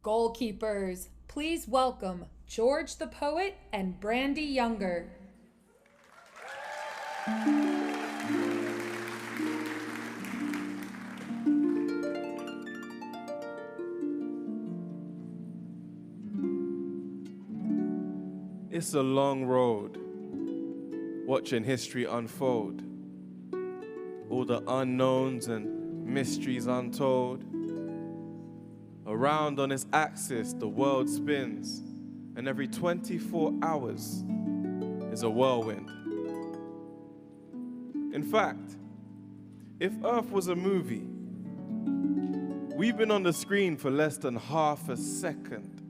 Goalkeepers, please welcome George the Poet and Brandy Younger. It's a long road, watching history unfold. All the unknowns and mysteries untold. Around on its axis, the world spins, and every 24 hours is a whirlwind. In fact, if Earth was a movie, we've been on the screen for less than half a second.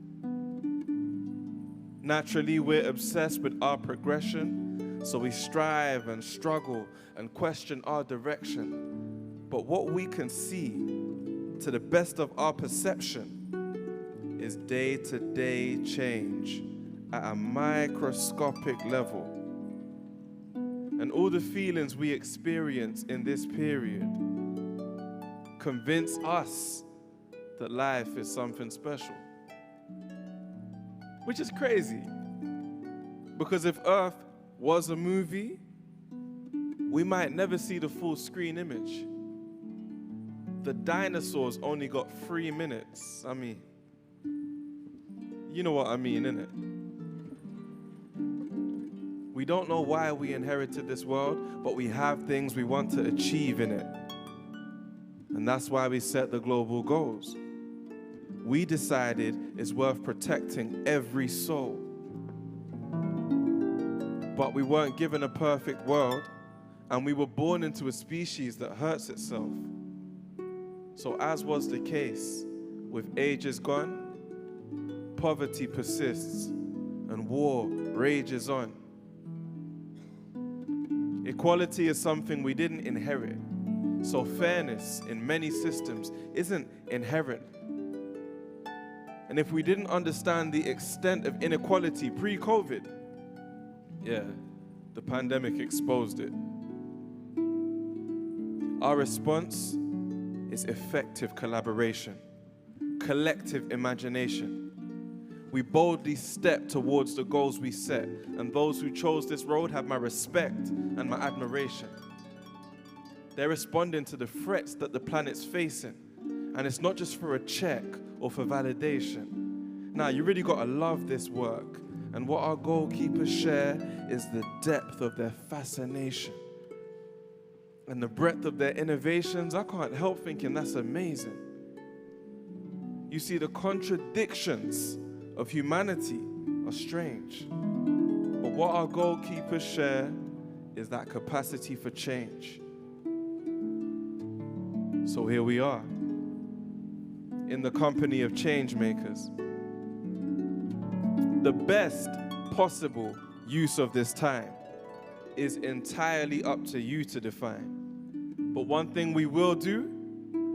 Naturally, we're obsessed with our progression, so we strive and struggle and question our direction. But what we can see, to the best of our perception, is day-to-day change at a microscopic level. And all the feelings we experience in this period convince us that life is something special. Which is crazy, because if Earth was a movie, we might never see the full screen image. The dinosaurs only got 3 minutes. I mean, you know what I mean, innit? We don't know why we inherited this world, but we have things we want to achieve in it. And that's why we set the global goals. We decided it's worth protecting every soul. But we weren't given a perfect world, and we were born into a species that hurts itself. So as was the case, with ages gone, poverty persists and war rages on. Equality is something we didn't inherit, so fairness in many systems isn't inherent. And if we didn't understand the extent of inequality pre-COVID, the pandemic exposed it. Our response is effective collaboration, collective imagination. We boldly step towards the goals we set, and those who chose this road have my respect and my admiration. They're responding to the threats that the planet's facing, and it's not just for a check or for validation. Now, you really gotta love this work, and what our goalkeepers share is the depth of their fascination and the breadth of their innovations. I can't help thinking that's amazing. You see, the contradictions of humanity are strange, but what our goalkeepers share is that capacity for change. So here we are, in the company of changemakers. The best possible use of this time is entirely up to you to define. But one thing we will do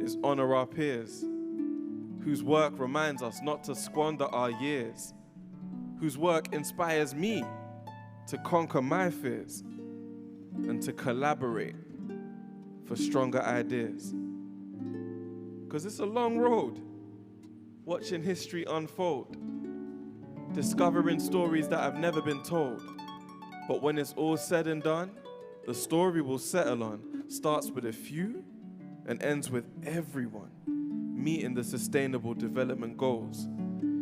is honor our peers, whose work reminds us not to squander our years, whose work inspires me to conquer my fears and to collaborate for stronger ideas. Because it's a long road, watching history unfold, discovering stories that have never been told. But when it's all said and done, the story we'll settle on starts with a few and ends with everyone meeting the Sustainable Development Goals.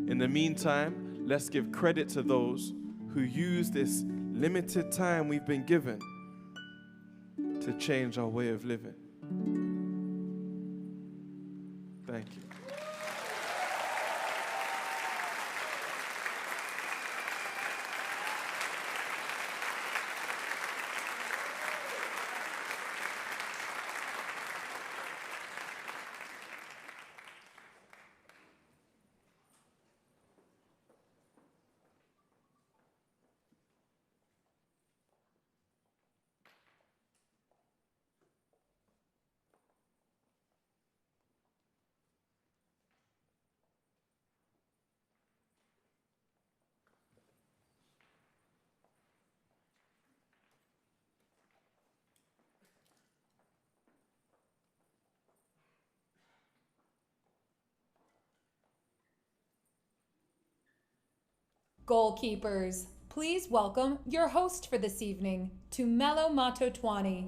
In the meantime, let's give credit to those who use this limited time we've been given to change our way of living. Thank you. Goalkeepers, please welcome your host for this evening, Tumelo Matotwani.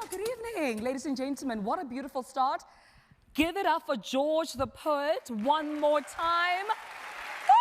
Good evening, ladies and gentlemen. What a beautiful start. Give it up for George the Poet one more time. Woo!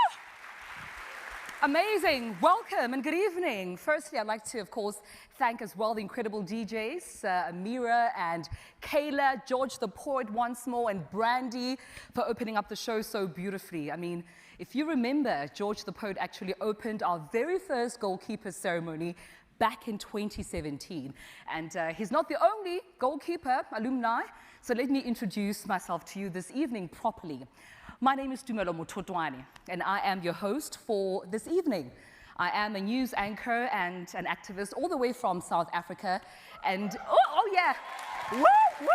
Amazing. Welcome and good evening. Firstly, I'd like to, of course, thank as well the incredible DJs, Amira and Kayla, George the Poet once more, and Brandy for opening up the show so beautifully. I mean, if you remember, George the Poet actually opened our very first Goalkeepers ceremony back in 2017. And he's not the only goalkeeper alumni, so let me introduce myself to you this evening properly. My name is Tumelo Matotwani, and I am your host for this evening. I am a news anchor and an activist all the way from South Africa, and oh yeah, woo, woo, woo!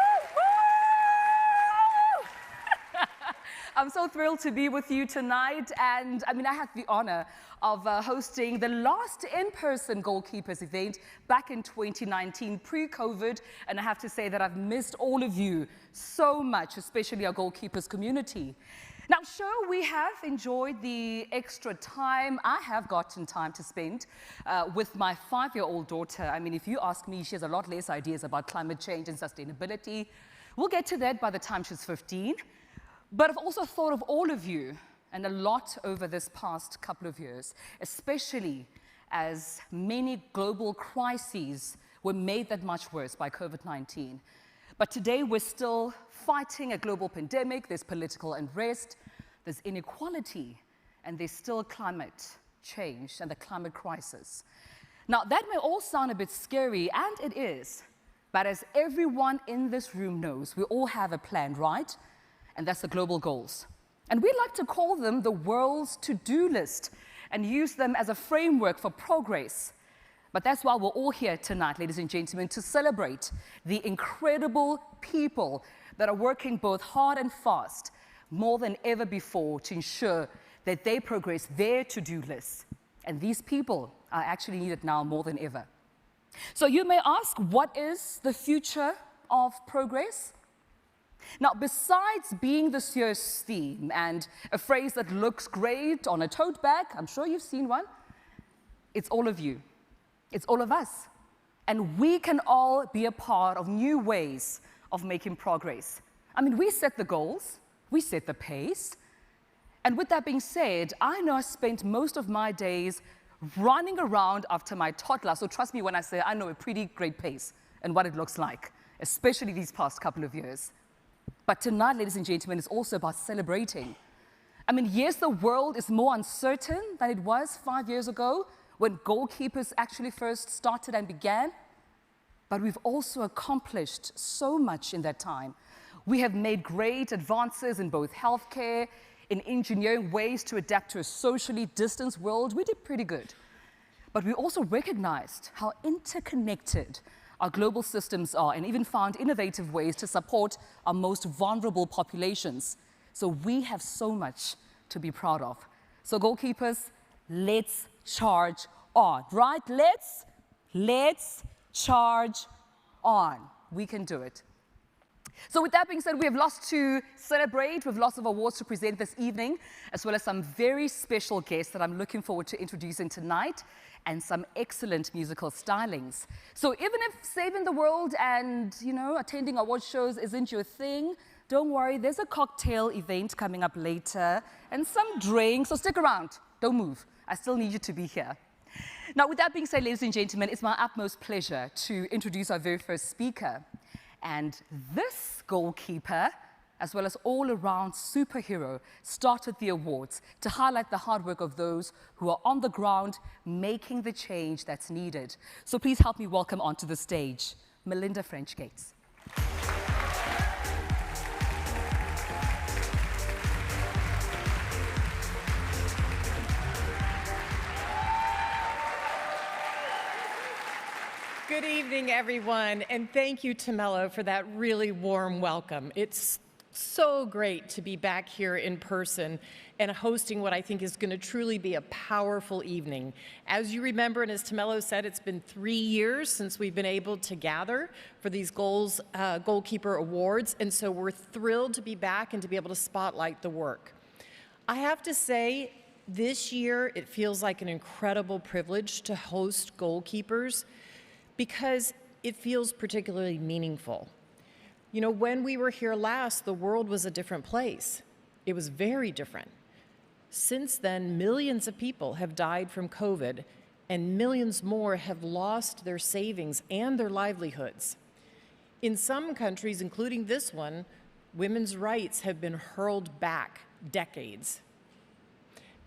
I'm so thrilled to be with you tonight, and I mean, I had the honor of hosting the last in-person Goalkeepers event back in 2019, pre-COVID, and I have to say that I've missed all of you so much, especially our Goalkeepers community. Now, sure, we have enjoyed the extra time. I have gotten time to spend with my 5-year-old daughter. I mean, if you ask me, she has a lot less ideas about climate change and sustainability. We'll get to that by the time she's 15. But I've also thought of all of you and a lot over this past couple of years, especially as many global crises were made that much worse by COVID-19. But today we're still fighting a global pandemic, there's political unrest, there's inequality, and there's still climate change and the climate crisis. Now that may all sound a bit scary, and it is, but as everyone in this room knows, we all have a plan, right? And that's the global goals. And we like to call them the world's to-do list and use them as a framework for progress. But that's why we're all here tonight, ladies and gentlemen, to celebrate the incredible people that are working both hard and fast, more than ever before, to ensure that they progress their to-do lists. And these people are actually needed now more than ever. So you may ask, what is the future of progress? Now, besides being this year's theme and a phrase that looks great on a tote bag, I'm sure you've seen one, it's all of you. It's all of us. And we can all be a part of new ways of making progress. I mean, we set the goals, we set the pace. And with that being said, I know I spent most of my days running around after my toddler. So trust me when I say I know a pretty great pace and what it looks like, especially these past couple of years. But tonight, ladies and gentlemen, is also about celebrating. I mean, yes, the world is more uncertain than it was 5 years ago when Goalkeepers actually first started and began. But we've also accomplished so much in that time. We have made great advances in both healthcare, in engineering ways to adapt to a socially distanced world. We did pretty good. But we also recognized how interconnected our global systems are, and even found innovative ways to support our most vulnerable populations. So we have so much to be proud of. So Goalkeepers, let's charge on, right? Let's charge on. We can do it. So with that being said, we have lots to celebrate. We have lots of awards to present this evening, as well as some very special guests that I'm looking forward to introducing tonight, and some excellent musical stylings. So even if saving the world and, attending award shows isn't your thing, don't worry, there's a cocktail event coming up later and some drinks, so stick around, don't move. I still need you to be here. Now, with that being said, ladies and gentlemen, it's my utmost pleasure to introduce our very first speaker. And this goalkeeper, as well as all-around superhero, started the awards to highlight the hard work of those who are on the ground making the change that's needed. So please help me welcome onto the stage, Melinda French-Gates. Good evening, everyone, and thank you, Tumelo, for that really warm welcome. It's So great to be back here in person and hosting what I think is going to truly be a powerful evening. As you remember, and as Tamelo said, it's been 3 years since we've been able to gather for these Goalkeeper Awards, and so we're thrilled to be back and to be able to spotlight the work. I have to say, this year it feels like an incredible privilege to host Goalkeepers because it feels particularly meaningful. You know, when we were here last, the world was a different place. It was very different. Since then, millions of people have died from COVID, and millions more have lost their savings and their livelihoods. In some countries, including this one, women's rights have been hurled back decades.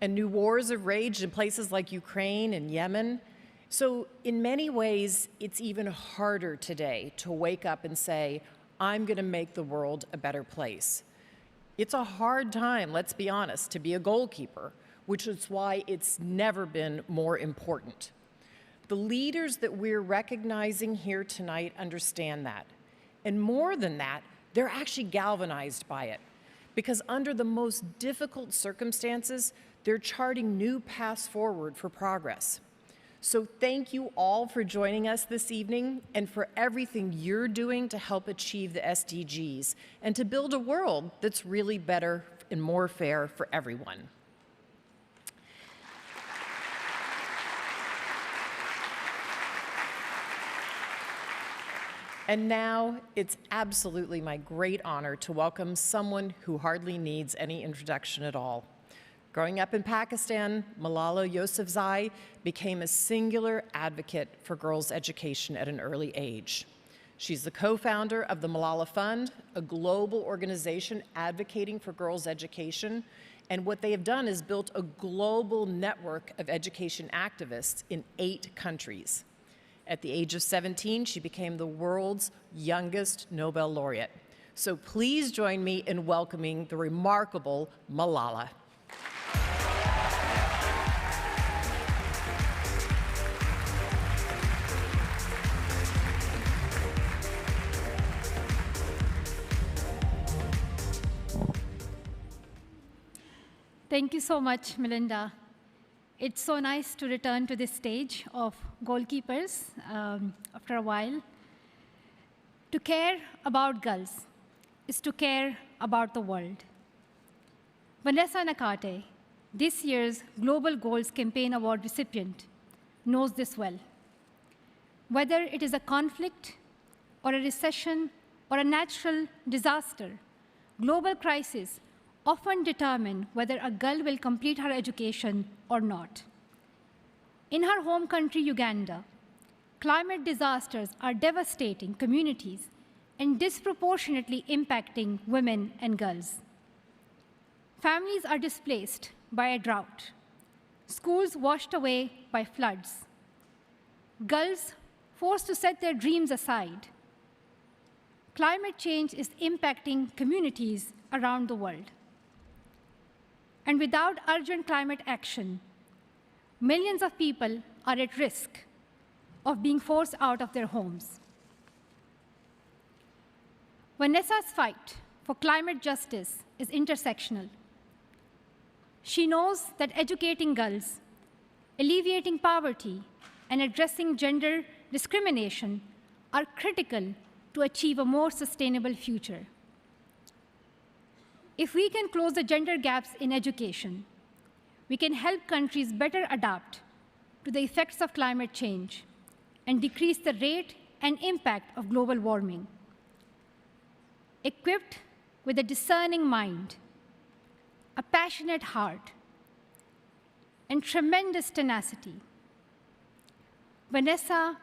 And new wars have raged in places like Ukraine and Yemen. So in many ways, it's even harder today to wake up and say, I'm going to make the world a better place. It's a hard time, let's be honest, to be a goalkeeper, which is why it's never been more important. The leaders that we're recognizing here tonight understand that. And more than that, they're actually galvanized by it. Because under the most difficult circumstances, they're charting new paths forward for progress. So thank you all for joining us this evening and for everything you're doing to help achieve the SDGs and to build a world that's really better and more fair for everyone. And now it's absolutely my great honor to welcome someone who hardly needs any introduction at all. Growing up in Pakistan, Malala Yousafzai became a singular advocate for girls' education at an early age. She's the co-founder of the Malala Fund, a global organization advocating for girls' education, and what they have done is built a global network of education activists in 8 countries. At the age of 17, she became the world's youngest Nobel laureate. So please join me in welcoming the remarkable Malala. Thank you so much, Melinda. It's so nice to return to this stage of Goalkeepers after a while. To care about girls is to care about the world. Vanessa Nakate, this year's Global Goals Campaign Award recipient, knows this well. Whether it is a conflict or a recession or a natural disaster, global crises often determine whether a girl will complete her education or not. In her home country, Uganda, climate disasters are devastating communities and disproportionately impacting women and girls. Families are displaced by a drought, schools washed away by floods, girls forced to set their dreams aside. Climate change is impacting communities around the world. And without urgent climate action, millions of people are at risk of being forced out of their homes. Vanessa's fight for climate justice is intersectional. She knows that educating girls, alleviating poverty, and addressing gender discrimination are critical to achieve a more sustainable future. If we can close the gender gaps in education, we can help countries better adapt to the effects of climate change and decrease the rate and impact of global warming. Equipped with a discerning mind, a passionate heart, and tremendous tenacity, Vanessa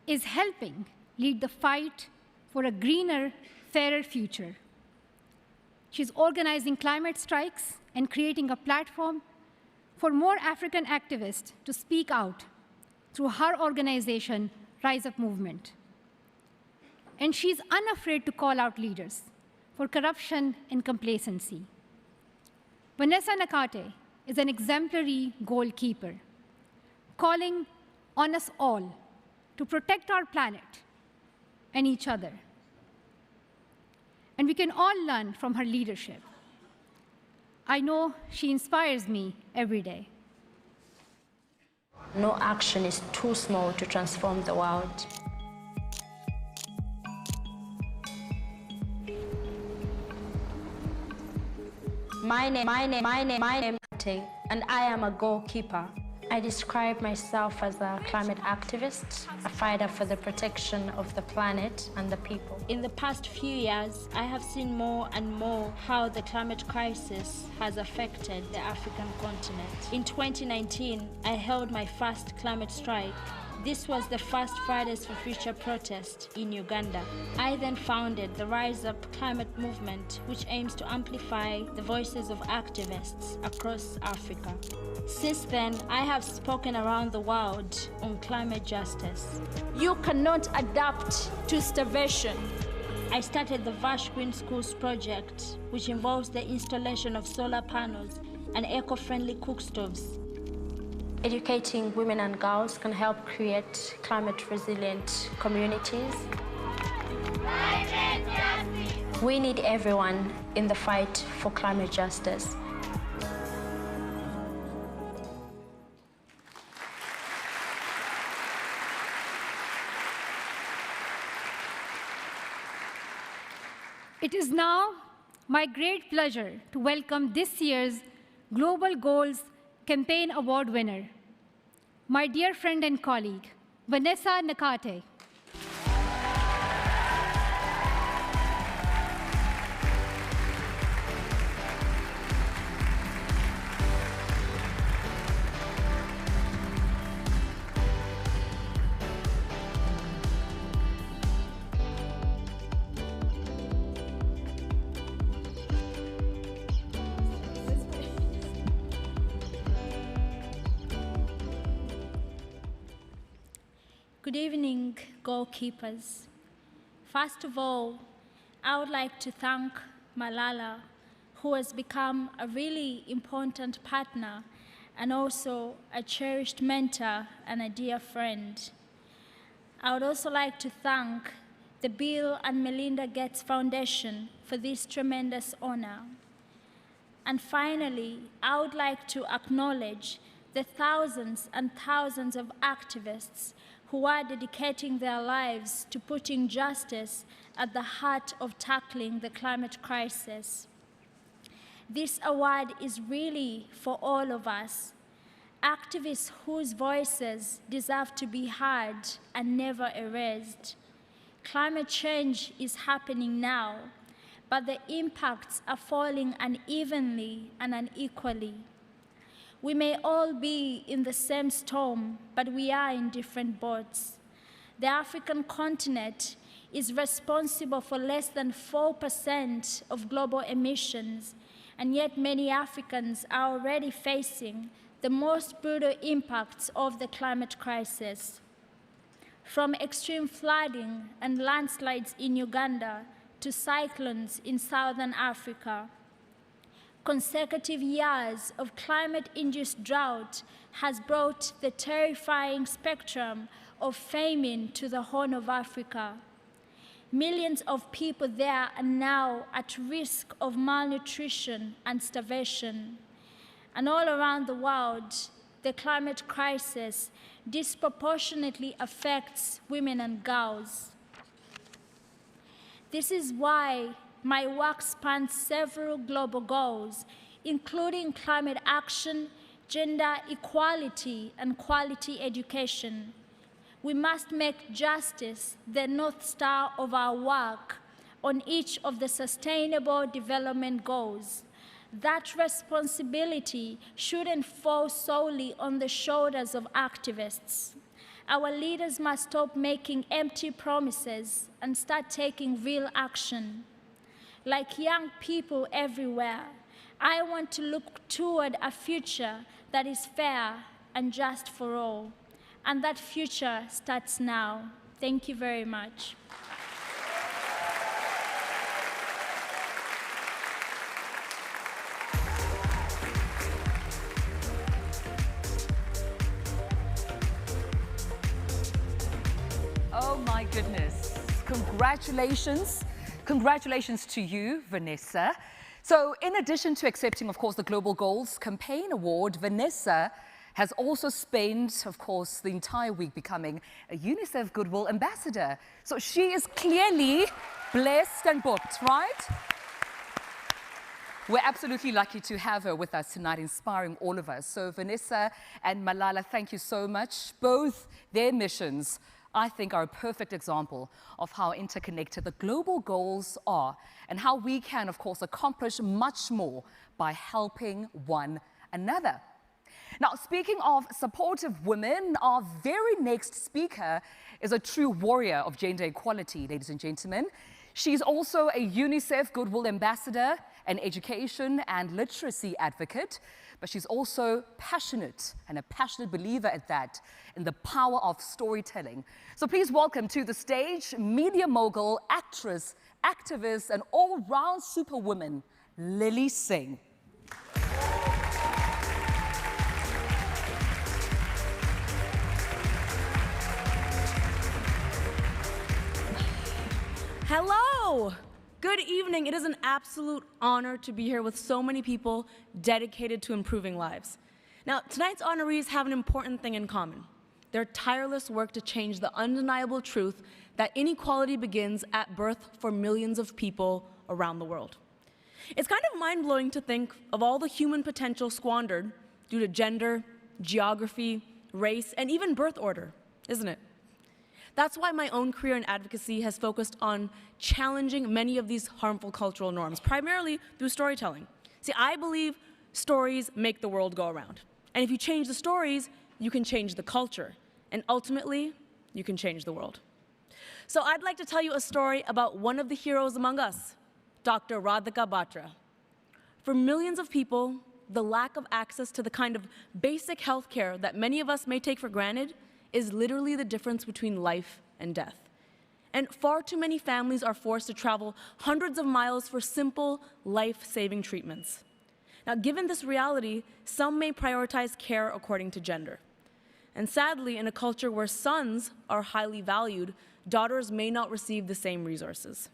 is helping lead the fight for a greener, fairer future. She's organizing climate strikes and creating a platform for more African activists to speak out through her organization, Rise Up Movement. And she's unafraid to call out leaders for corruption and complacency. Vanessa Nakate is an exemplary goalkeeper, calling on us all to protect our planet and each other. and we can all learn from her leadership. I know she inspires me every day. No action is too small to transform the world. My name, and I am a goalkeeper. I describe myself as a climate activist, a fighter for the protection of the planet and the people. In the past few years, I have seen more and more how the climate crisis has affected the African continent. In 2019, I held my first climate strike. This was the first Fridays for Future protest in Uganda. I then founded the Rise Up Climate Movement, which aims to amplify the voices of activists across Africa. Since then, I have spoken around the world on climate justice. You cannot adapt to starvation. I started the Vash Green Schools project, which involves the installation of solar panels and eco-friendly cook stoves. Educating women and girls can help create climate-resilient communities. We need everyone in the fight for climate justice. It is now my great pleasure to welcome this year's Global Goals Campaign Award winner, my dear friend and colleague, Vanessa Nakate. Good evening, goalkeepers. First of all, I would like to thank Malala, who has become a really important partner and also a cherished mentor and a dear friend. I would also like to thank the Bill and Melinda Gates Foundation for this tremendous honor. And finally, I would like to acknowledge the thousands and thousands of activists who are dedicating their lives to putting justice at the heart of tackling the climate crisis. This award is really for all of us, activists whose voices deserve to be heard and never erased. Climate change is happening now, but the impacts are falling unevenly and unequally. We may all be in the same storm, but we are in different boats. The African continent is responsible for less than 4% of global emissions, and yet many Africans are already facing the most brutal impacts of the climate crisis. From extreme flooding and landslides in Uganda to cyclones in southern Africa, consecutive years of climate-induced drought has brought the terrifying spectrum of famine to the Horn of Africa. Millions of people there are now at risk of malnutrition and starvation. And all around the world, the climate crisis disproportionately affects women and girls. This is why my work spans several global goals, including climate action, gender equality, and quality education. We must make justice the North Star of our work on each of the Sustainable Development Goals. That responsibility shouldn't fall solely on the shoulders of activists. Our leaders must stop making empty promises and start taking real action. Like young people everywhere, I want to look toward a future that is fair and just for all. And that future starts now. Thank you very much. Oh my goodness. Congratulations Congratulations to you, Vanessa. So in addition to accepting, of course, the Global Goals Campaign Award, Vanessa has also spent, of course, the entire week becoming a UNICEF Goodwill Ambassador. So she is clearly blessed and booked, right? We're absolutely lucky to have her with us tonight, inspiring all of us. So Vanessa and Malala, thank you so much. Both their missions, I think, are a perfect example of how interconnected the global goals are and how we can, of course, accomplish much more by helping one another. Now, speaking of supportive women, our very next speaker is a true warrior of gender equality, ladies and gentlemen. She's also a UNICEF Goodwill Ambassador, an education and literacy advocate, but she's also passionate, and a passionate believer at that, in the power of storytelling. So please welcome to the stage media mogul, actress, activist, and all-round superwoman, Lily Singh. Hello! Good evening. It is an absolute honor to be here with so many people dedicated to improving lives. Now, tonight's honorees have an important thing in common: their tireless work to change the undeniable truth that inequality begins at birth for millions of people around the world. It's kind of mind-blowing to think of all the human potential squandered due to gender, geography, race, and even birth order, isn't it? That's why my own career in advocacy has focused on challenging many of these harmful cultural norms, primarily through storytelling. See, I believe stories make the world go around. And if you change the stories, you can change the culture. And ultimately, you can change the world. So I'd like to tell you a story about one of the heroes among us, Dr. Radhika Batra. For millions of people, the lack of access to the kind of basic health care that many of us may take for granted is literally the difference between life and death. And far too many families are forced to travel hundreds of miles for simple, life-saving treatments. Now, given this reality, some may prioritize care according to gender. And sadly, in a culture where sons are highly valued, daughters may not receive the same resources.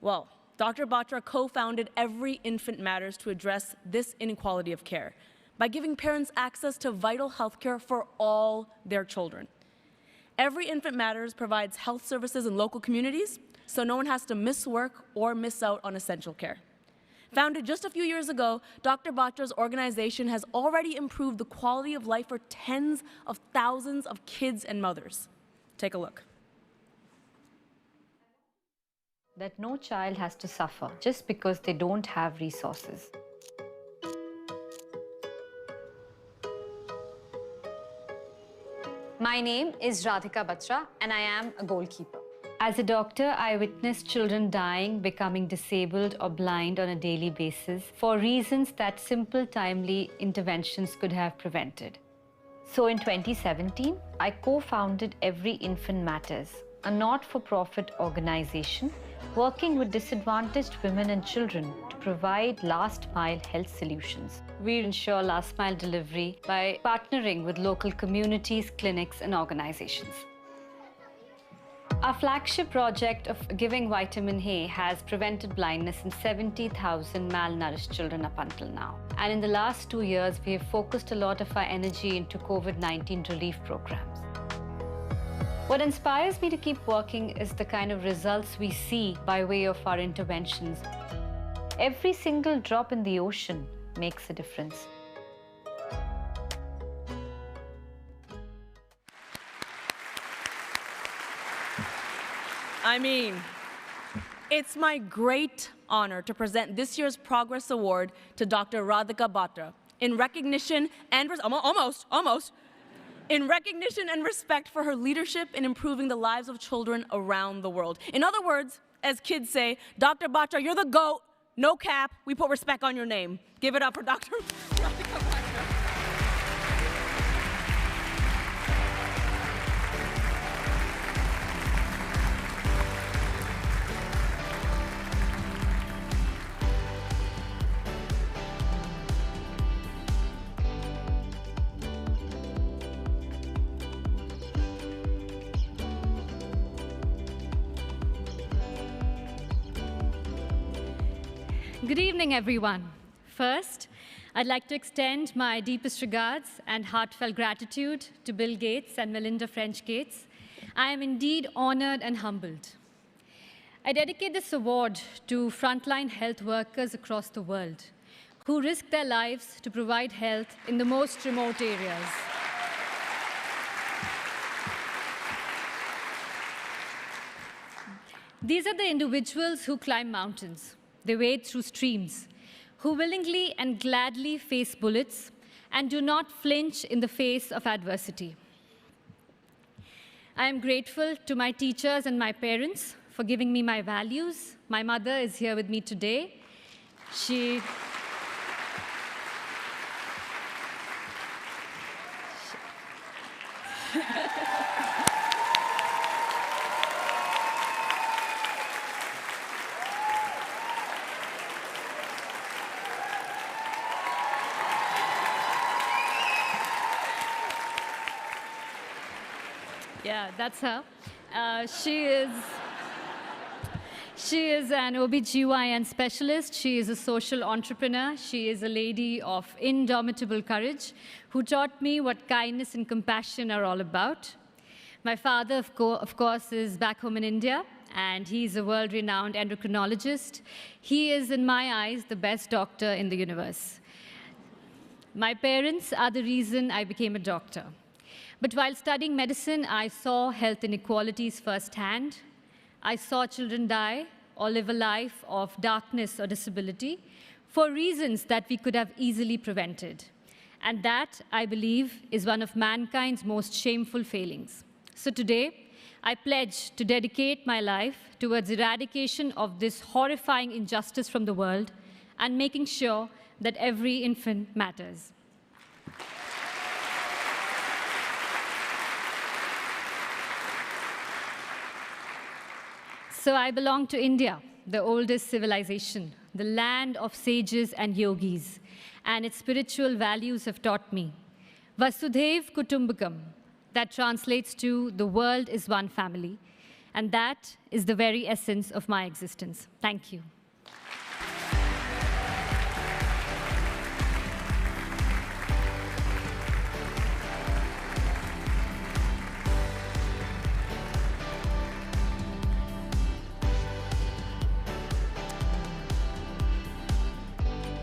Well, Dr. Batra co-founded Every Infant Matters to address this inequality of care by giving parents access to vital health care for all their children. Every Infant Matters provides health services in local communities, so no one has to miss work or miss out on essential care. Founded just a few years ago, Dr. Batra's organization has already improved the quality of life for tens of thousands of kids and mothers. Take a look. That no child has to suffer just because they don't have resources. My name is Radhika Batra and I am a goalkeeper. As a doctor, I witnessed children dying, becoming disabled or blind on a daily basis for reasons that simple, timely interventions could have prevented. So in 2017, I co-founded Every Infant Matters, a not-for-profit organization working with disadvantaged women and children to provide last-mile health solutions. We ensure last-mile delivery by partnering with local communities, clinics, and organizations. Our flagship project of giving vitamin A has prevented blindness in 70,000 malnourished children up until now. And in the last 2 years, we have focused a lot of our energy into COVID-19 relief programs. What inspires me to keep working is the kind of results we see by way of our interventions. Every single drop in the ocean makes a difference. I mean, it's my great honor to present this year's Progress Award to Dr. Radhika Batra in recognition and in recognition and respect for her leadership in improving the lives of children around the world. In other words, as kids say, Dr. Batra, you're the GOAT, no cap, we put respect on your name. Give it up for Dr. Radhika Batra. Good evening, everyone. First, I'd like to extend my deepest regards and heartfelt gratitude to Bill Gates and Melinda French Gates. I am indeed honored and humbled. I dedicate this award to frontline health workers across the world who risk their lives to provide health in the most remote areas. These are the individuals who climb mountains, they wade through streams, who willingly and gladly face bullets and do not flinch in the face of adversity. I am grateful to my teachers and my parents for giving me my values. My mother is here with me today. Yeah, that's her. She is an OBGYN specialist. She is a social entrepreneur. She is a lady of indomitable courage who taught me what kindness and compassion are all about. My father, of course, is back home in India, and he's a world-renowned endocrinologist. He is, in my eyes, the best doctor in the universe. My parents are the reason I became a doctor. But while studying medicine, I saw health inequalities firsthand. I saw children die or live a life of darkness or disability for reasons that we could have easily prevented. And that, I believe, is one of mankind's most shameful failings. So today, I pledge to dedicate my life towards eradication of this horrifying injustice from the world and making sure that every infant matters. So I belong to India, the oldest civilization, the land of sages and yogis, and its spiritual values have taught me. Vasudhaiv Kutumbakam, that translates to the world is one family, and that is the very essence of my existence. Thank you.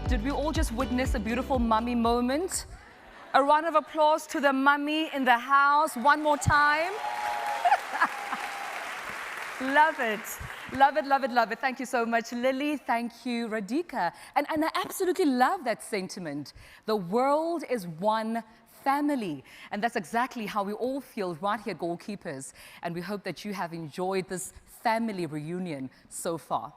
Did we all just witness a beautiful mummy moment? A round of applause to the mummy in the house one more time. Love it. Love it, love it, love it. Thank you so much, Lily. Thank you, Radhika. And I absolutely love that sentiment. The world is one family. And that's exactly how we all feel right here, Goalkeepers. And we hope that you have enjoyed this family reunion so far.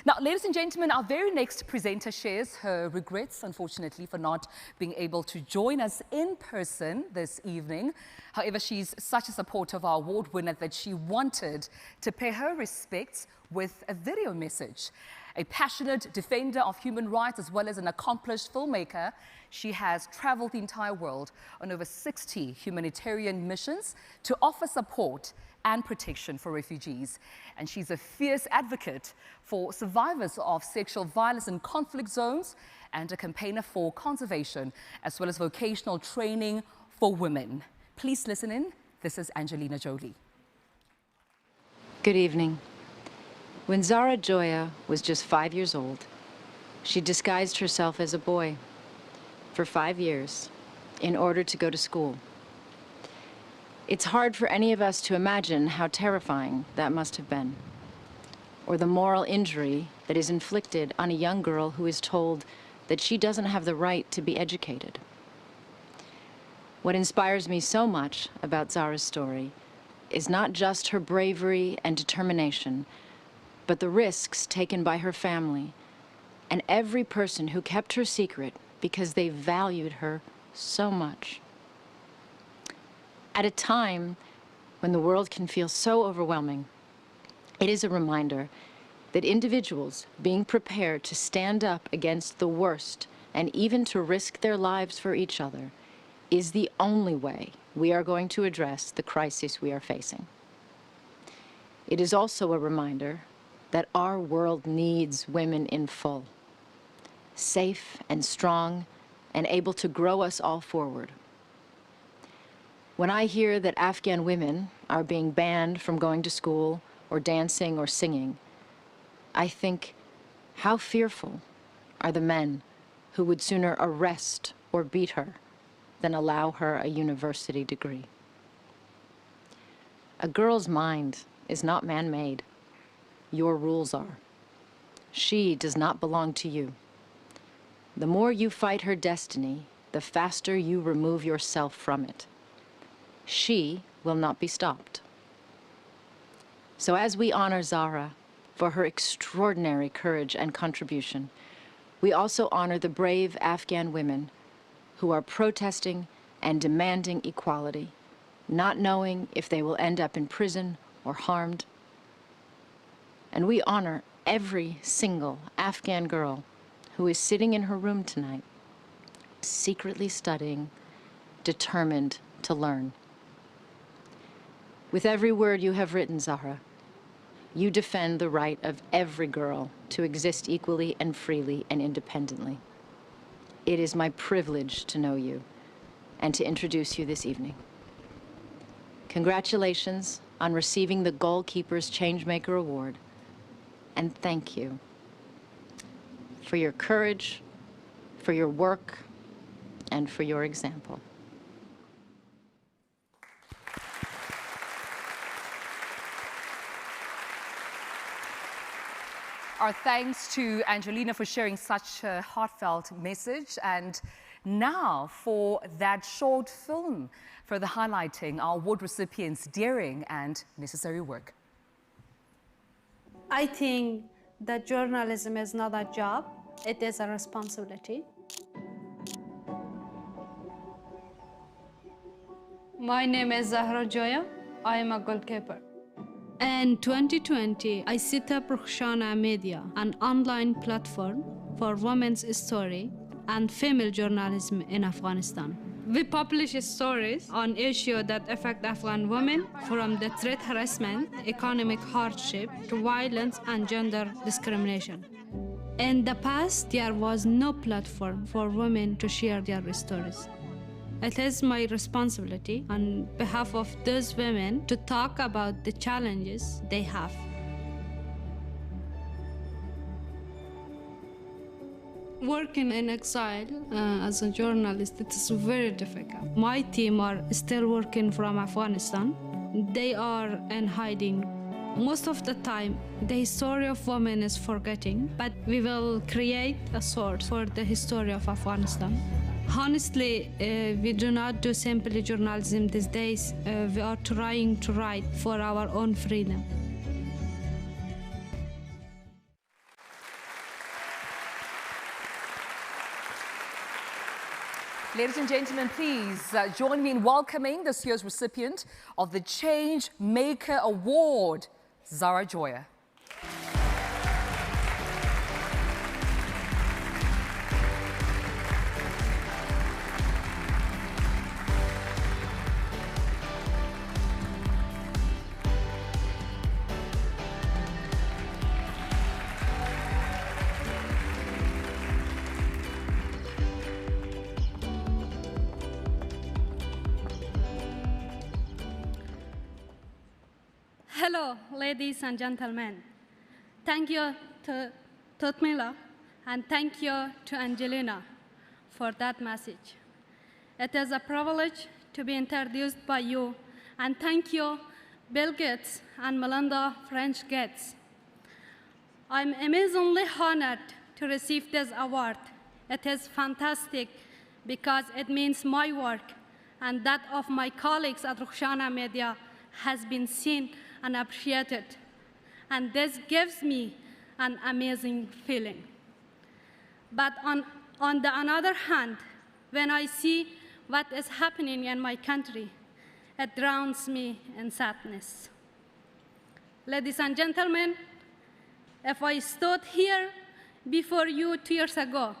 Now, ladies and gentlemen, our very next presenter shares her regrets, unfortunately, for not being able to join us in person this evening. However, she's such a supporter of our award winner that she wanted to pay her respects with a video message. A passionate defender of human rights as well as an accomplished filmmaker, she has traveled the entire world on over 60 humanitarian missions to offer support and protection for refugees. And she's a fierce advocate for survivors of sexual violence in conflict zones and a campaigner for conservation, as well as vocational training for women. Please listen in. This is Angelina Jolie. Good evening. When Zara Joya was just 5 years old, she disguised herself as a boy for 5 years in order to go to school. It's hard for any of us to imagine how terrifying that must have been, or the moral injury that is inflicted on a young girl who is told that she doesn't have the right to be educated. What inspires me so much about Zara's story is not just her bravery and determination, but the risks taken by her family and every person who kept her secret because they valued her so much. At a time when the world can feel so overwhelming, it is a reminder that individuals being prepared to stand up against the worst and even to risk their lives for each other is the only way we are going to address the crisis we are facing. It is also a reminder that our world needs women in full. safe and strong, and able to grow us all forward. When I hear that Afghan women are being banned from going to school or dancing or singing, I think, how fearful are the men who would sooner arrest or beat her than allow her a university degree. A girl's mind is not man-made. Your rules are. She does not belong to you. The more you fight her destiny, the faster you remove yourself from it. She will not be stopped. So as we honor Zahra for her extraordinary courage and contribution, we also honor the brave Afghan women who are protesting and demanding equality, not knowing if they will end up in prison or harmed. And we honor every single Afghan girl who is sitting in her room tonight, secretly studying, determined to learn. With every word you have written, Zahra, you defend the right of every girl to exist equally and freely and independently. It is my privilege to know you and to introduce you this evening. Congratulations on receiving the Goalkeepers Changemaker Award, and thank you for your courage, for your work, and for your example. Our thanks to Angelina for sharing such a heartfelt message. And now for that short film, further highlighting our award recipients' daring and necessary work. I think that journalism is not a job, it is a responsibility. My name is Zahra Joya. I am a goalkeeper. In 2020, I set up Rukhshana Media, an online platform for women's story and female journalism in Afghanistan. We publish stories on issues that affect Afghan women, from the threat harassment, economic hardship, to violence and gender discrimination. In the past, there was no platform for women to share their stories. It is my responsibility on behalf of those women to talk about the challenges they have. Working in exile as a journalist, it is very difficult. My team are still working from Afghanistan. They are in hiding. Most of the time, the history of women is forgetting, but we will create a source for the history of Afghanistan. Honestly, we do not do simply journalism these days. We are trying to write for our own freedom. Ladies and gentlemen, please join me in welcoming this year's recipient of the Changemaker Award, Zahra Joya. Hello, ladies and gentlemen. Thank you to Tutmila and thank you to Angelina for that message. It is a privilege to be introduced by you, and thank you, Bill Gates and Melinda French Gates. I'm amazingly honored to receive this award. It is fantastic because it means my work and that of my colleagues at Rukhshana Media has been seen and appreciated, and this gives me an amazing feeling. But on the other hand, when I see what is happening in my country, it drowns me in sadness. Ladies and gentlemen, if I stood here before you 2 years ago,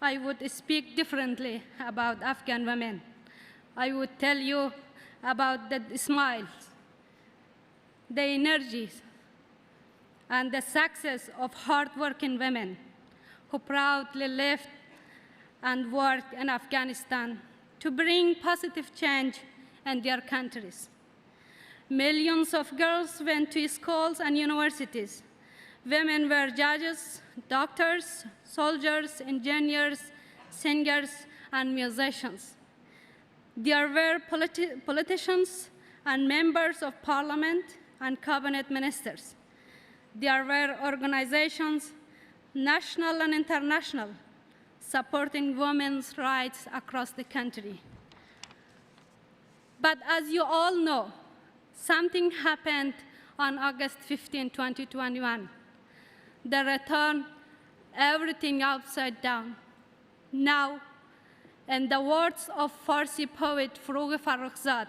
I would speak differently about Afghan women. I would tell you about the smiles, the energies, and the success of hardworking women who proudly lived and worked in Afghanistan to bring positive change in their countries. Millions of girls went to schools and universities. Women were judges, doctors, soldiers, engineers, singers, and musicians. There were politicians and members of parliament and cabinet ministers. There were organizations, national and international, supporting women's rights across the country. But as you all know, something happened on August 15, 2021. That turned everything upside down. Now, in the words of Farsi poet Forough Farrokhzad,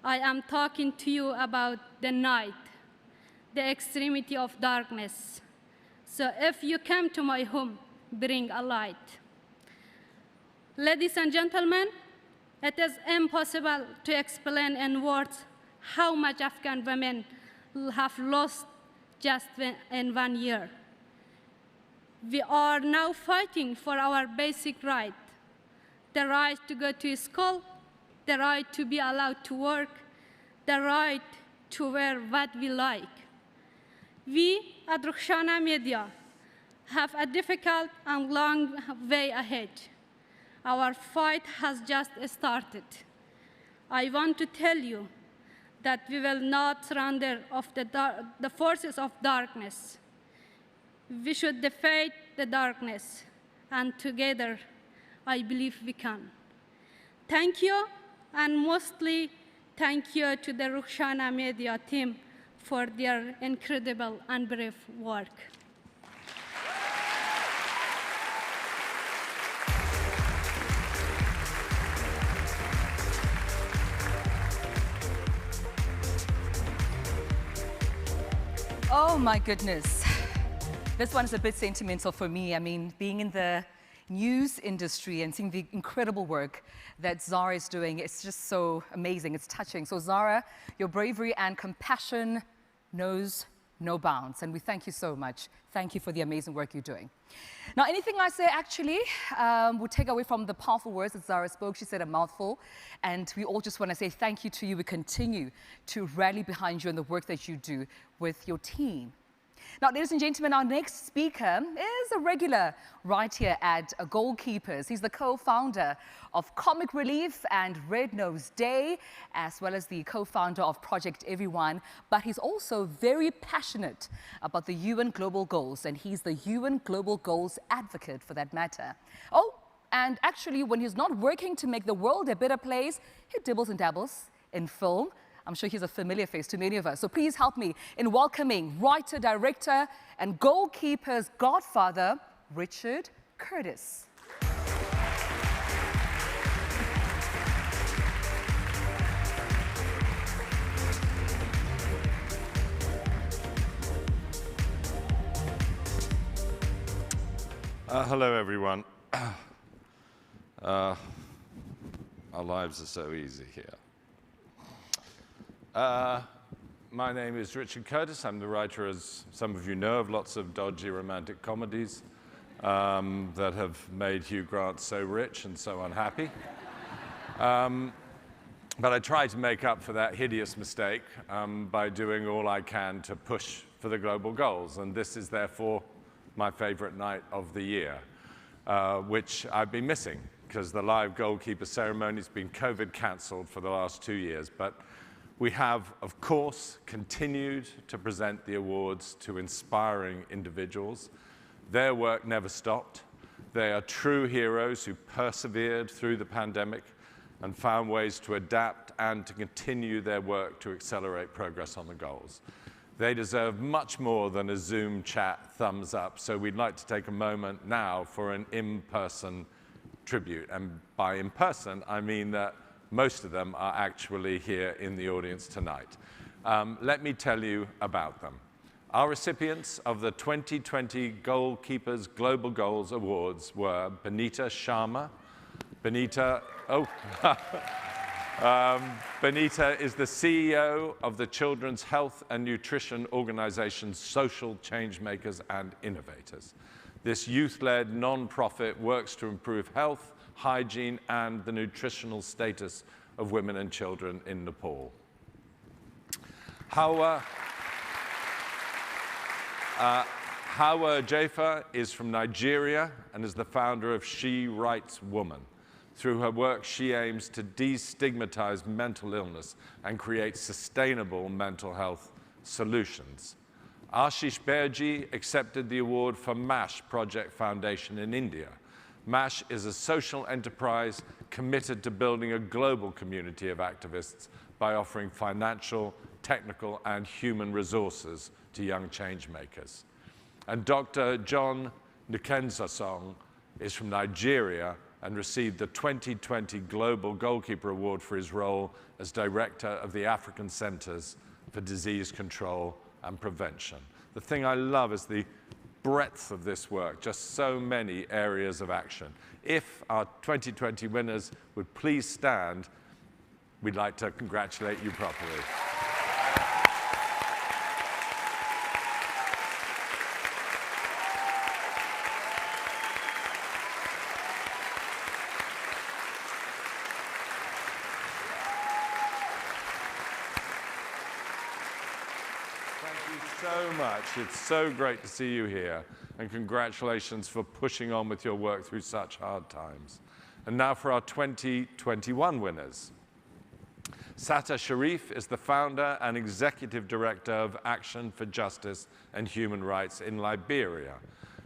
I am talking to you about the night, the extremity of darkness. So if you come to my home, bring a light. Ladies and gentlemen, it is impossible to explain in words how much Afghan women have lost just in 1 year. We are now fighting for our basic right, the right to go to school, the right to be allowed to work, the right to wear what we like. We at Rukhsana Media have a difficult and long way ahead. Our fight has just started. I want to tell you that we will not surrender of the forces of darkness. We should defeat the darkness, and together, I believe we can. Thank you, and mostly thank you to the Rukhsana Media team for their incredible and brave work. Oh my goodness. This one is a bit sentimental for me. I mean, being in the news industry and seeing the incredible work that Zara is doing, it's just so amazing. It's touching. So Zara, your bravery and compassion knows no bounds, and we thank you so much. Thank you for the amazing work you're doing. Now, anything I say actually will take away from the powerful words that Zara spoke. She said a mouthful, and we all just want to say thank you to you. We continue to rally behind you in the work that you do with your team. Now, ladies and gentlemen, our next speaker is a regular right here at Goalkeepers. He's the co-founder of Comic Relief and Red Nose Day, as well as the co-founder of Project Everyone. But he's also very passionate about the UN Global Goals, and he's the UN Global Goals advocate for that matter. Oh, and actually, when he's not working to make the world a better place, he dibbles and dabbles in film. I'm sure he's a familiar face to many of us. So please help me in welcoming writer, director, and Goalkeepers godfather, Richard Curtis. Hello, everyone. Our lives are so easy here. My name is Richard Curtis. I'm the writer, as some of you know, of lots of dodgy romantic comedies that have made Hugh Grant so rich and so unhappy. But I try to make up for that hideous mistake by doing all I can to push for the global goals. And this is therefore my favorite night of the year, which I've been missing because the live goalkeeper ceremony has been COVID cancelled for the last 2 years. But we have, of course, continued to present the awards to inspiring individuals. Their work never stopped. They are true heroes who persevered through the pandemic and found ways to adapt and to continue their work to accelerate progress on the goals. They deserve much more than a Zoom chat thumbs up, so we'd like to take a moment now for an in-person tribute. And by in-person, I mean that most of them are actually here in the audience tonight. Let me tell you about them. Our recipients of the 2020 Goalkeepers Global Goals Awards were Benita Sharma. Benita is the CEO of the children's health and nutrition organization Social Changemakers and Innovators. This youth-led non-profit works to improve health, hygiene, and the nutritional status of women and children in Nepal. Hawa Jaffa is from Nigeria and is the founder of She Writes Woman. Through her work, she aims to destigmatize mental illness and create sustainable mental health solutions. Ashish Banerjee accepted the award for MASH Project Foundation in India. MASH is a social enterprise committed to building a global community of activists by offering financial, technical, and human resources to young change makers. And Dr. John Nkensasong is from Nigeria and received the 2020 Global Goalkeeper Award for his role as director of the African Centers for Disease Control and Prevention. The thing I love is the breadth of this work, just so many areas of action. If our 2020 winners would please stand, we'd like to congratulate you properly. So much. It's so great to see you here, and congratulations for pushing on with your work through such hard times. And now for our 2021 winners. Sata Sharif is the founder and executive director of Action for Justice and Human Rights in Liberia.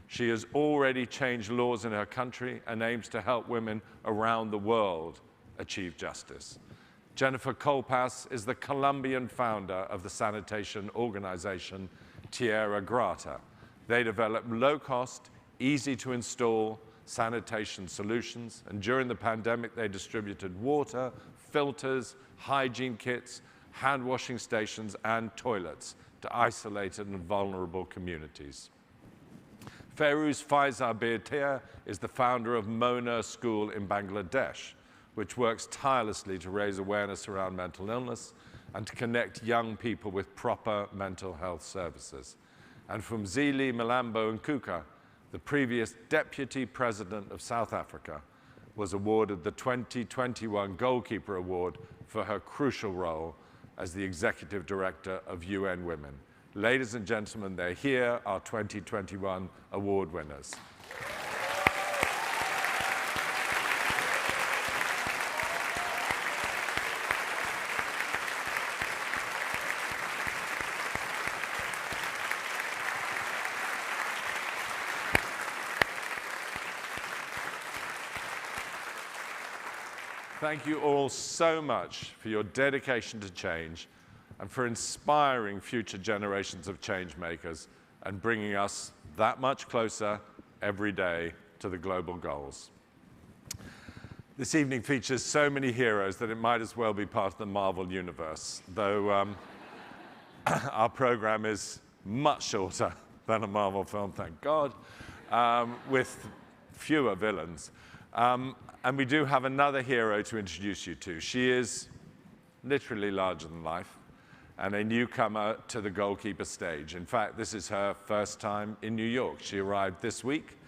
She has already changed laws in her country and aims to help women around the world achieve justice. Jennifer Colpas is the Colombian founder of the sanitation organization Tierra Grata. They develop low-cost, easy-to-install sanitation solutions, and during the pandemic, they distributed water, filters, hygiene kits, hand-washing stations, and toilets to isolated and vulnerable communities. Feroz Faisal Beatir is the founder of Mona School in Bangladesh, which works tirelessly to raise awareness around mental illness and to connect young people with proper mental health services. And from Zili Malambo Nkuka, the previous Deputy President of South Africa, was awarded the 2021 Goalkeeper Award for her crucial role as the Executive Director of UN Women. Ladies and gentlemen, they're here, our 2021 award winners. Thank you all so much for your dedication to change and for inspiring future generations of change makers and bringing us that much closer every day to the global goals. This evening features so many heroes that it might as well be part of the Marvel universe, though our program is much shorter than a Marvel film, thank God, with fewer villains. And we do have another hero to introduce you to. She is literally larger than life and a newcomer to the goalkeeper stage. In fact, this is her first time in New York. She arrived this week,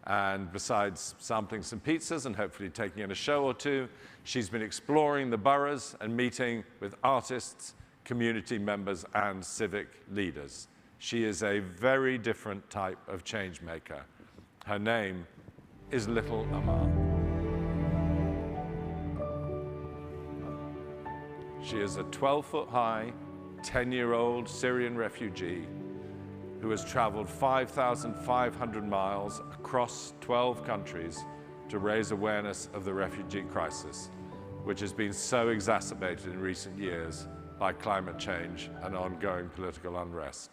and besides sampling some pizzas and hopefully taking in a show or two, she's been exploring the boroughs and meeting with artists, community members, and civic leaders. She is a very different type of change maker. Her name is Little Amal. She is a 12-foot-high, 10-year-old Syrian refugee who has traveled 5,500 miles across 12 countries to raise awareness of the refugee crisis, which has been so exacerbated in recent years by climate change and ongoing political unrest.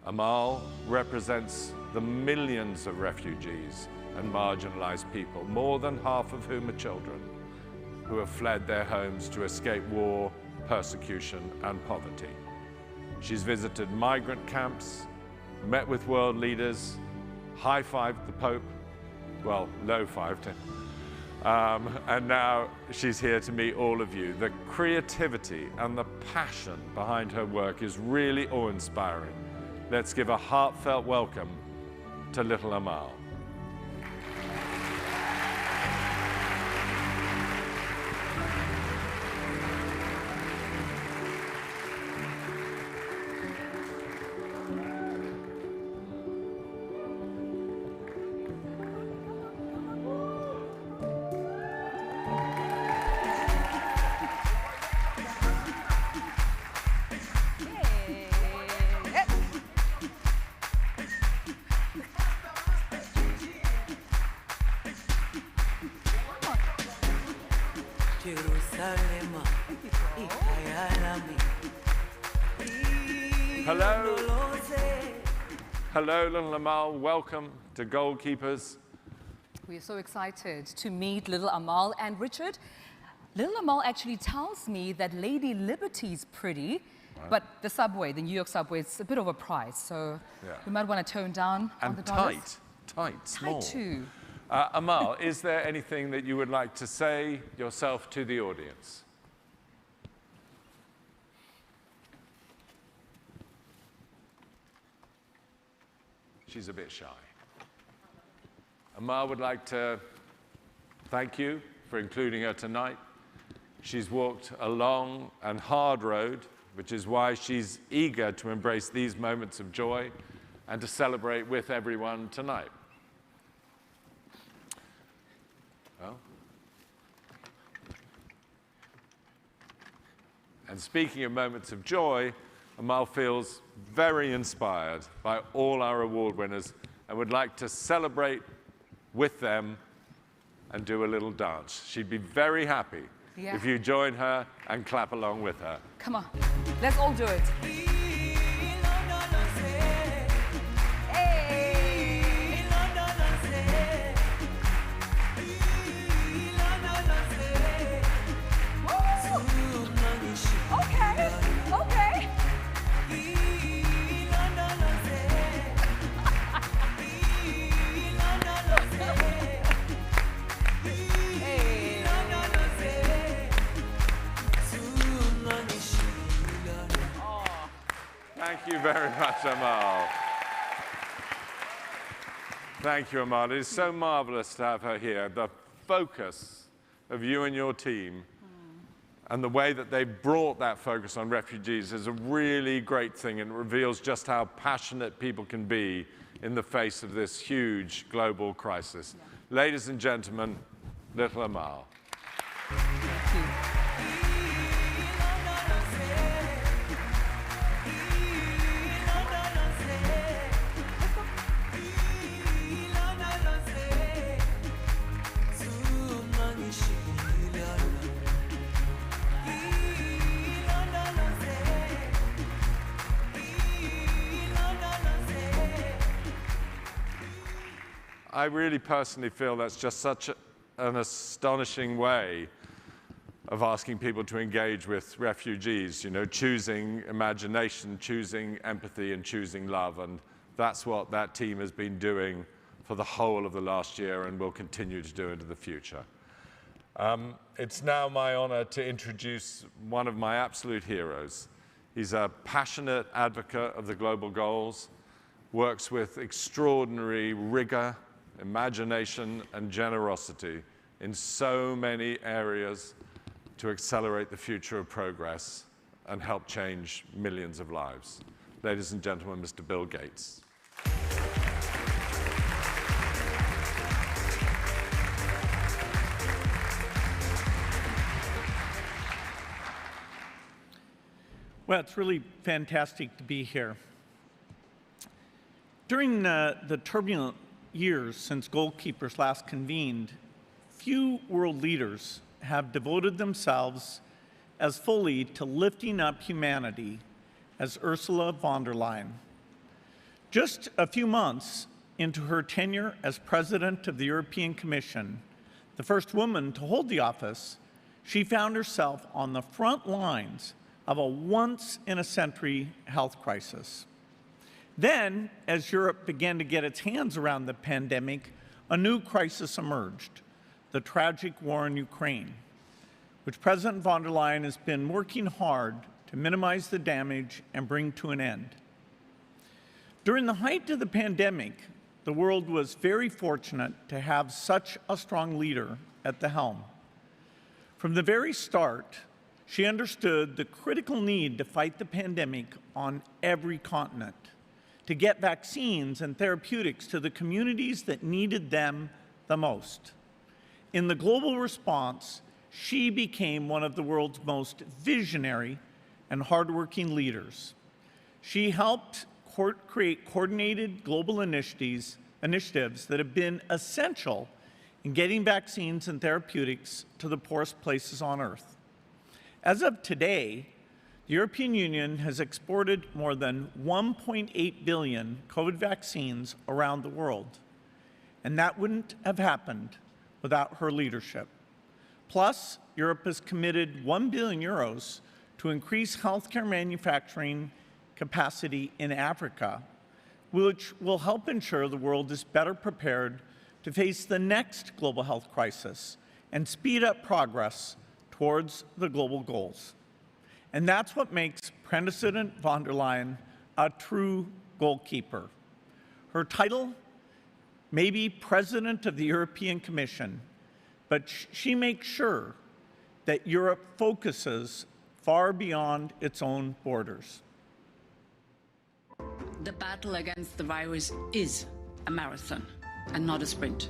Amal represents the millions of refugees and marginalized people, more than half of whom are children, who have fled their homes to escape war, persecution, and poverty. She's visited migrant camps, met with world leaders, high-fived the Pope, well, low-fived him, and now she's here to meet all of you. The creativity and the passion behind her work is really awe-inspiring. Let's give a heartfelt welcome to little Amal. Hello. Hello, little Amal. Welcome to Goalkeepers. We're so excited to meet little Amal. And Richard, little Amal actually tells me that Lady Liberty's pretty, but the subway, the New York subway, it's a bit overpriced. So we might want to tone down on the dollars. Tight, small. Tight too. Amal, is there anything that you would like to say yourself to the audience? She's a bit shy. Amal would like to thank you for including her tonight. She's walked a long and hard road, which is why she's eager to embrace these moments of joy and to celebrate with everyone tonight. Well, and speaking of moments of joy, Amal feels very inspired by all our award winners and would like to celebrate with them and do a little dance. She'd be very happy if you join her and clap along with her. Come on, let's all do it. Thank you very much, Amal. Thank you, Amal. It is so marvelous to have her here. The focus of you and your team and the way that they brought that focus on refugees is a really great thing, and it reveals just how passionate people can be in the face of this huge global crisis. Ladies and gentlemen, little Amal. Thank you. I really personally feel that's just such an astonishing way of asking people to engage with refugees, you know, choosing imagination, choosing empathy, and choosing love. And that's what that team has been doing for the whole of the last year and will continue to do into the future. It's now my honor to introduce one of my absolute heroes. He's a passionate advocate of the global goals, works with extraordinary rigor, imagination, and generosity in so many areas to accelerate the future of progress and help change millions of lives. Ladies and gentlemen, Mr. Bill Gates. Well, it's really fantastic to be here. During the turbulent years since Goalkeepers last convened, few world leaders have devoted themselves as fully to lifting up humanity as Ursula von der Leyen. Just a few months into her tenure as President of the European Commission, the first woman to hold the office, she found herself on the front lines of a once-in-a-century health crisis. Then, as Europe began to get its hands around the pandemic, a new crisis emerged, the tragic war in Ukraine, which President von der Leyen has been working hard to minimize the damage and bring to an end. During the height of the pandemic, the world was very fortunate to have such a strong leader at the helm. From the very start, she understood the critical need to fight the pandemic on every continent, to get vaccines and therapeutics to the communities that needed them the most. In the global response, she became one of the world's most visionary and hardworking leaders. She helped create coordinated global initiatives that have been essential in getting vaccines and therapeutics to the poorest places on Earth. As of today, the European Union has exported more than 1.8 billion COVID vaccines around the world, and that wouldn't have happened without her leadership. Plus, Europe has committed 1 billion euros to increase healthcare manufacturing capacity in Africa, which will help ensure the world is better prepared to face the next global health crisis and speed up progress towards the global goals. And that's what makes President von der Leyen a true goalkeeper. Her title may be President of the European Commission, but she makes sure that Europe focuses far beyond its own borders. The battle against the virus is a marathon and not a sprint.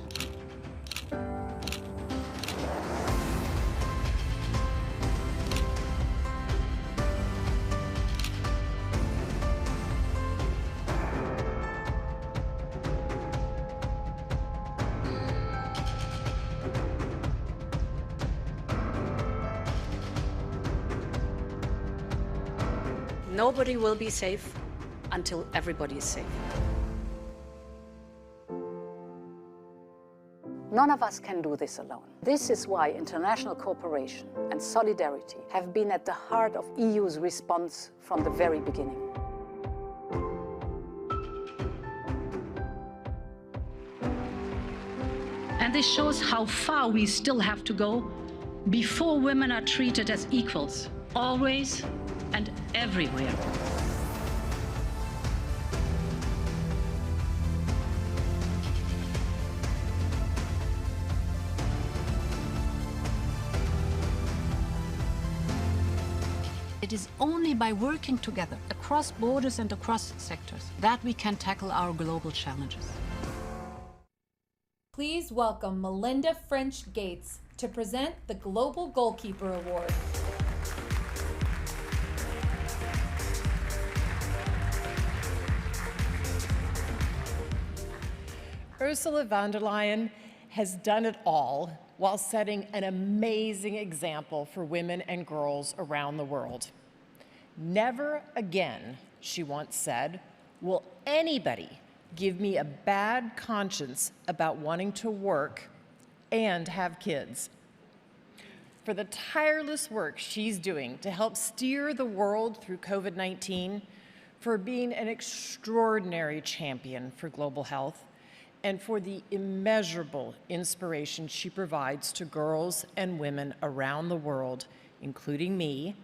Nobody will be safe until everybody is safe. None of us can do this alone. This is why international cooperation and solidarity have been at the heart of EU's response from the very beginning. And this shows how far we still have to go before women are treated as equals, always and everywhere. It is only by working together across borders and across sectors that we can tackle our global challenges. Please welcome Melinda French Gates to present the Global Goalkeeper Award. Ursula von der Leyen has done it all while setting an amazing example for women and girls around the world. Never again, she once said, will anybody give me a bad conscience about wanting to work and have kids. For the tireless work she's doing to help steer the world through COVID-19, for being an extraordinary champion for global health, and for the immeasurable inspiration she provides to girls and women around the world, including me,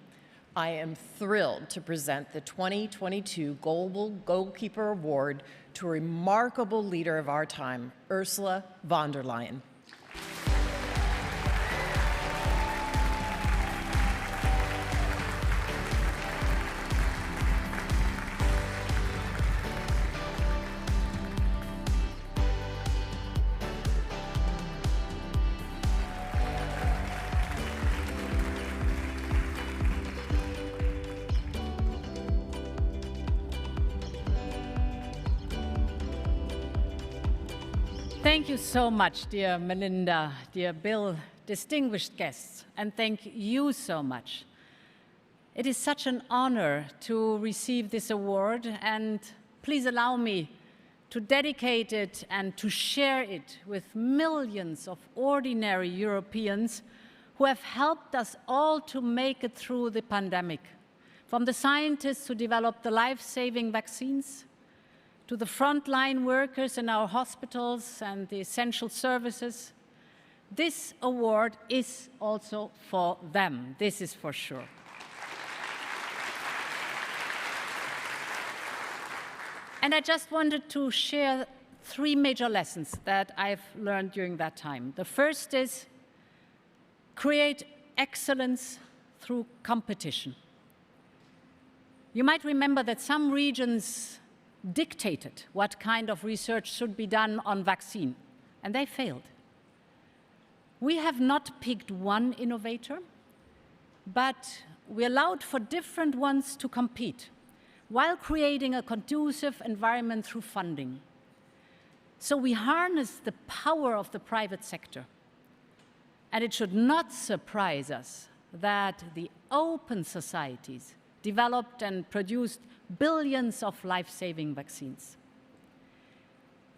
I am thrilled to present the 2022 Global Goalkeeper Award to a remarkable leader of our time, Ursula von der Leyen. Thank you so much, dear Melinda, dear Bill, distinguished guests, and thank you so much. It is such an honor to receive this award, and please allow me to dedicate it and to share it with millions of ordinary Europeans who have helped us all to make it through the pandemic. From the scientists who developed the life-saving vaccines, to the frontline workers in our hospitals and the essential services. This award is also for them, this is for sure. And I just wanted to share three major lessons that I've learned during that time. The first is create excellence through competition. You might remember that some regions dictated what kind of research should be done on vaccine, and they failed. We have not picked one innovator, but we allowed for different ones to compete while creating a conducive environment through funding. So we harness the power of the private sector. And it should not surprise us that the open societies developed and produced billions of life-saving vaccines.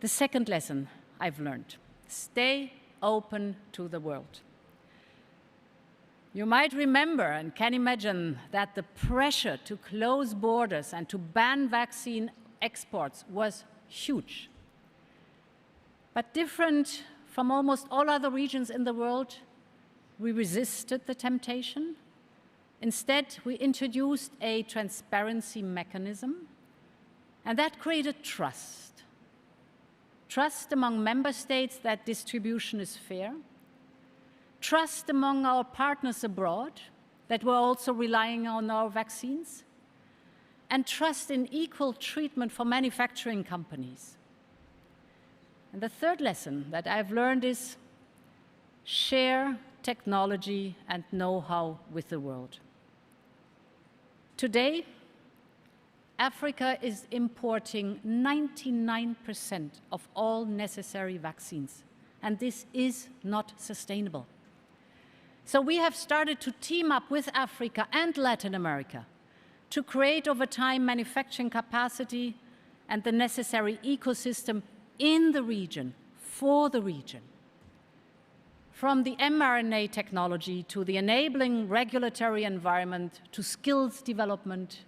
The second lesson I've learned: stay open to the world. You might remember and can imagine that the pressure to close borders and to ban vaccine exports was huge. But different from almost all other regions in the world, we resisted the temptation. Instead, we introduced a transparency mechanism, and that created trust. Trust among member states that distribution is fair. Trust among our partners abroad that we're also relying on our vaccines. And trust in equal treatment for manufacturing companies. And the third lesson that I've learned is share technology and know-how with the world. Today, Africa is importing 99% of all necessary vaccines, and this is not sustainable. So we have started to team up with Africa and Latin America to create over time manufacturing capacity and the necessary ecosystem in the region, for the region. From the mRNA technology to the enabling regulatory environment to skills development,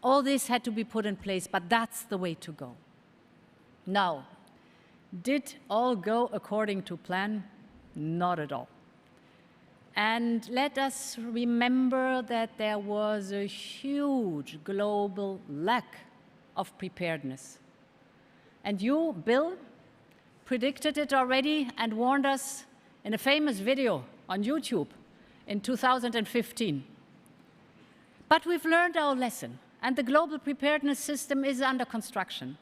all this had to be put in place, but that's the way to go. Now, did all go according to plan? Not at all. And let us remember that there was a huge global lack of preparedness. And you, Bill, predicted it already and warned us in a famous video on YouTube in 2015. But we've learned our lesson, and the global preparedness system is under construction.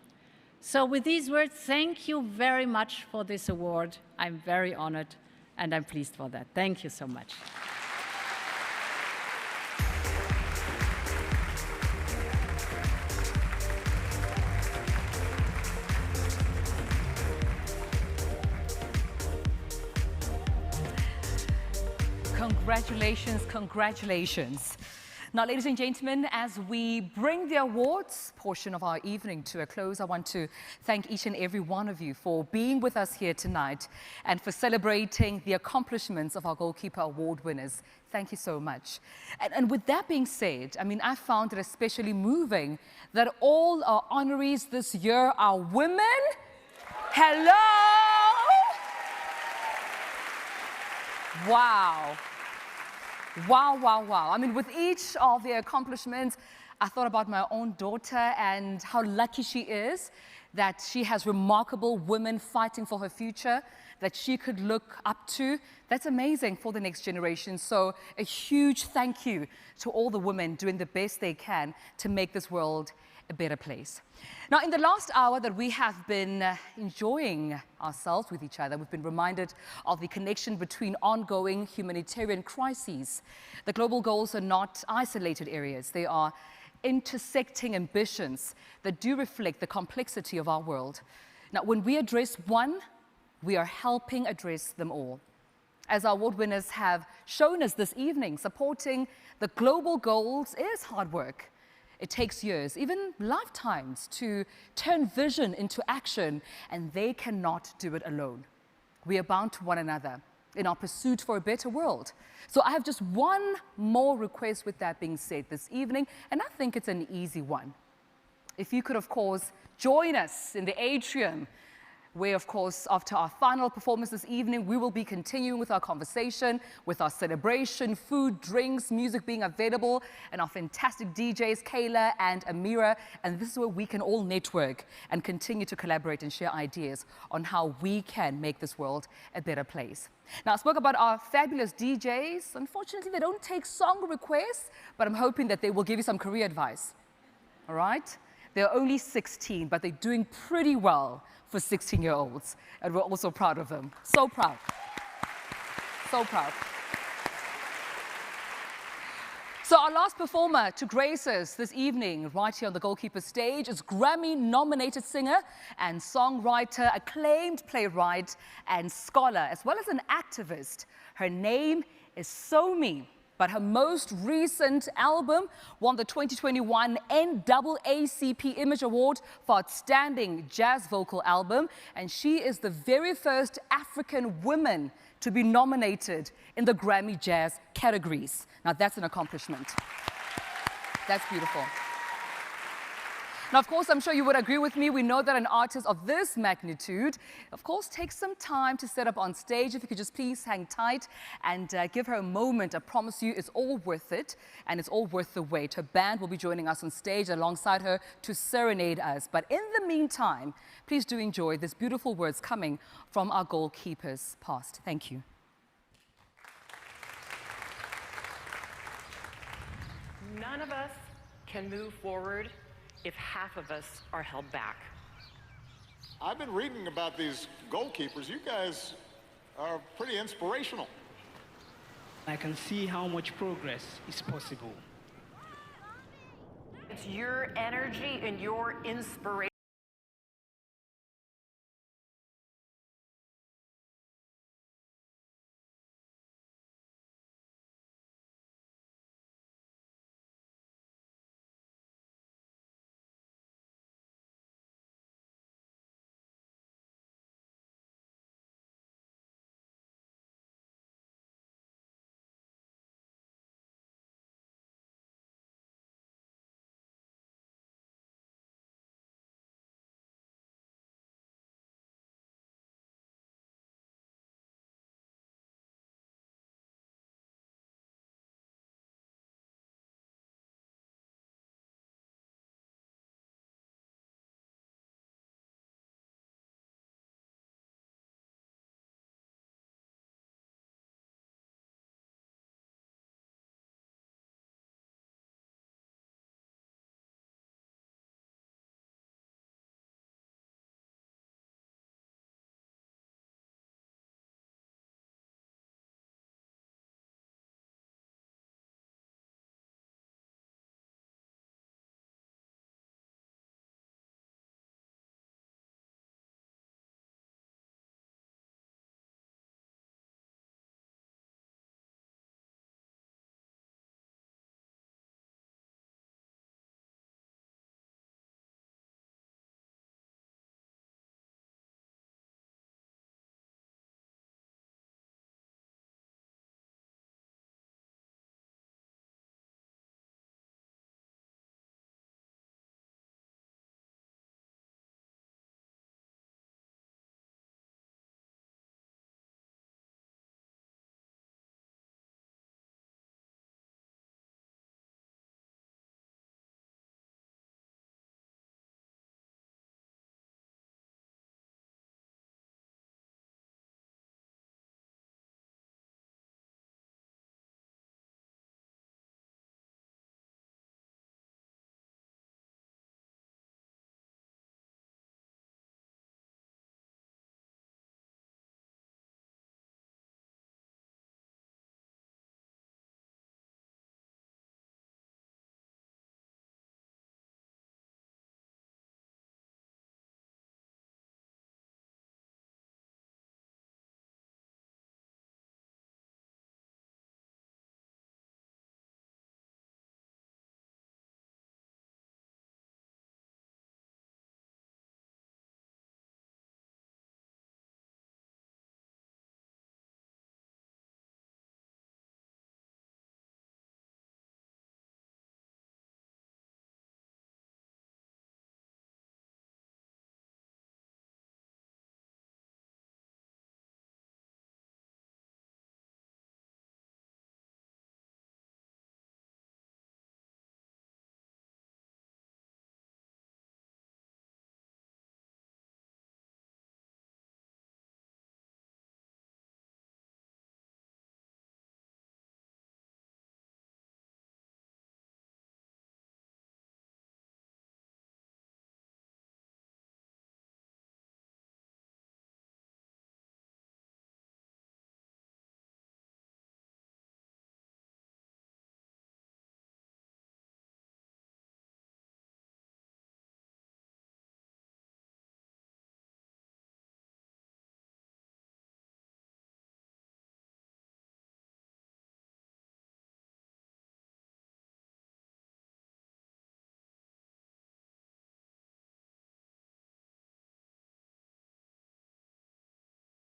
So with these words, thank you very much for this award. I'm very honored, and I'm pleased for that. Thank you so much. Congratulations, congratulations. Now, ladies and gentlemen, as we bring the awards portion of our evening to a close, I want to thank each and every one of you for being with us here tonight and for celebrating the accomplishments of our Goalkeeper Award winners. Thank you so much. And with that being said, I mean, I found it especially moving that all our honorees this year are women. Hello! Wow. Wow, wow, wow. I mean, with each of their accomplishments, I thought about my own daughter and how lucky she is that she has remarkable women fighting for her future that she could look up to. That's amazing for the next generation. So a huge thank you to all the women doing the best they can to make this world a better place. Now, in the last hour that we have been enjoying ourselves with each other, we've been reminded of the connection between ongoing humanitarian crises. The global goals are not isolated areas. They are intersecting ambitions that do reflect the complexity of our world. Now, when we address one, we are helping address them all. As our award winners have shown us this evening, supporting the global goals is hard work. It takes years, even lifetimes, to turn vision into action, and they cannot do it alone. We are bound to one another in our pursuit for a better world. So I have just one more request with that being said this evening, and I think it's an easy one. If you could, of course, join us in the atrium where, of course, after our final performance this evening, we will be continuing with our conversation, with our celebration, food, drinks, music being available, and our fantastic DJs, Kayla and Amira. And this is where we can all network and continue to collaborate and share ideas on how we can make this world a better place. Now, I spoke about our fabulous DJs. Unfortunately, they don't take song requests, but I'm hoping that they will give you some career advice. All right? They're only 16, but they're doing pretty well for 16-year-olds. And we're also proud of them. So proud. So proud. So our last performer to grace us this evening, right here on the Goalkeepers stage, is Grammy-nominated singer and songwriter, acclaimed playwright and scholar, as well as an activist. Her name is Somi. But her most recent album won the 2021 NAACP Image Award for Outstanding Jazz Vocal Album, and she is the very first African woman to be nominated in the Grammy Jazz categories. Now that's an accomplishment. That's beautiful. Now, of course, I'm sure you would agree with me. We know that an artist of this magnitude, of course, takes some time to set up on stage. If you could just please hang tight and give her a moment, I promise you it's all worth it, and it's all worth the wait. Her band will be joining us on stage alongside her to serenade us. But in the meantime, please do enjoy these beautiful words coming from our goalkeepers past. Thank you. None of us can move forward if half of us are held back. I've been reading about these goalkeepers. You guys are pretty inspirational. I can see how much progress is possible. It's your energy and your inspiration